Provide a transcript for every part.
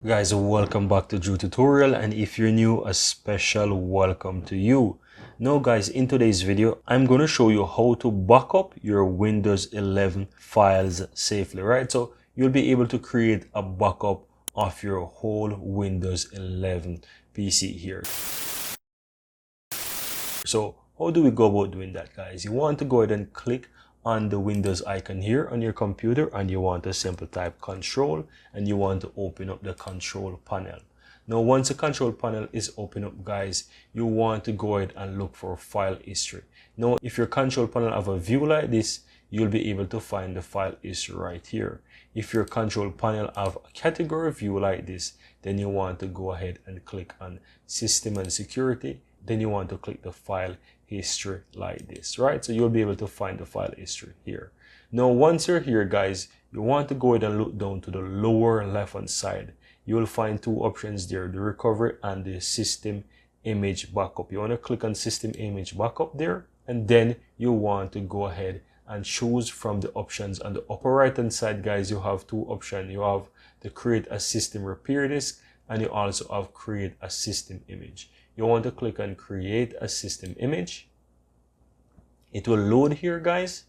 Guys, welcome back to Drew Tutorial, and if you're new, a special welcome to you. Now guys, in today's video I'm going to show you how to back up your Windows 11 files safely, right? So you'll be able to create a backup of your whole Windows 11 PC here. So how do we go about doing that, guys? You want to go ahead and click on the Windows icon here on your computer, and you want to simply type control, and you want to open up the control panel. Now once the control panel is open up, guys, you want to go ahead and look for file history. Now if your control panel have a view like this, you'll be able to find the file history right here. If your control panel have a category view like this, then you want to go ahead and click on system and security. Then you want to click the file history like this, right? So you'll be able to find the file history here. Now once you're here, guys, you want to go ahead and look down to the lower left hand side. You will find two options there, the recovery and the system image backup. You want to click on system image backup there, and then you want to go ahead and choose from the options on the upper right hand side. Guys, you have two options. You have the create a system repair disk, and you also have create a system image. You want to click on create a system image. It will load here, guys.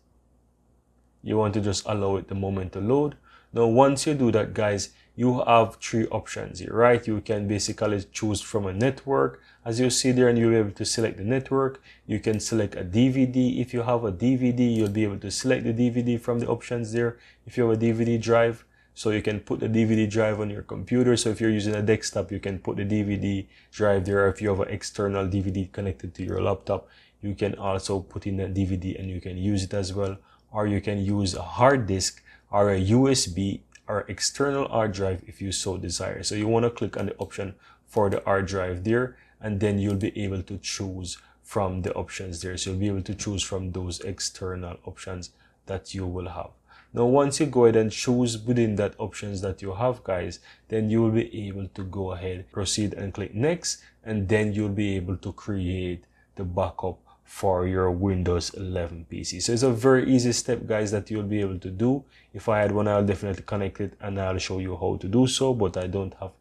You want to just allow it the moment to load. Now once you do that, guys, you have three options here, right? You can basically choose from a network, as you see there, and you'll be able to select the network. You can select a DVD. If you have a DVD, you'll be able to select the DVD from the options there. If you have a DVD drive, so you can put the DVD drive on your computer. So if you're using a desktop, you can put the DVD drive there. If you have an external DVD connected to your laptop, you can also put in a DVD and you can use it as well. Or you can use a hard disk or a USB or external hard drive if you so desire. So you want to click on the option for the hard drive there, and then you'll be able to choose from the options there. So you'll be able to choose from those external options that you will have. Now once you go ahead and choose within that options that you have, guys, then you will be able to go ahead, proceed and click next, and then you'll be able to create the backup for your Windows 11 PC. So it's a very easy step, guys, that you'll be able to do. If I had one, I'll definitely connect it and I'll show you how to do so, but I don't have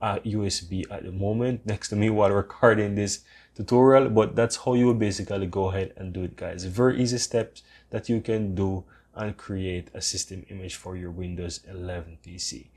a USB at the moment next to me while recording this tutorial. But that's how you will basically go ahead and do it, guys. Very easy steps that you can do and create a system image for your Windows 11 PC.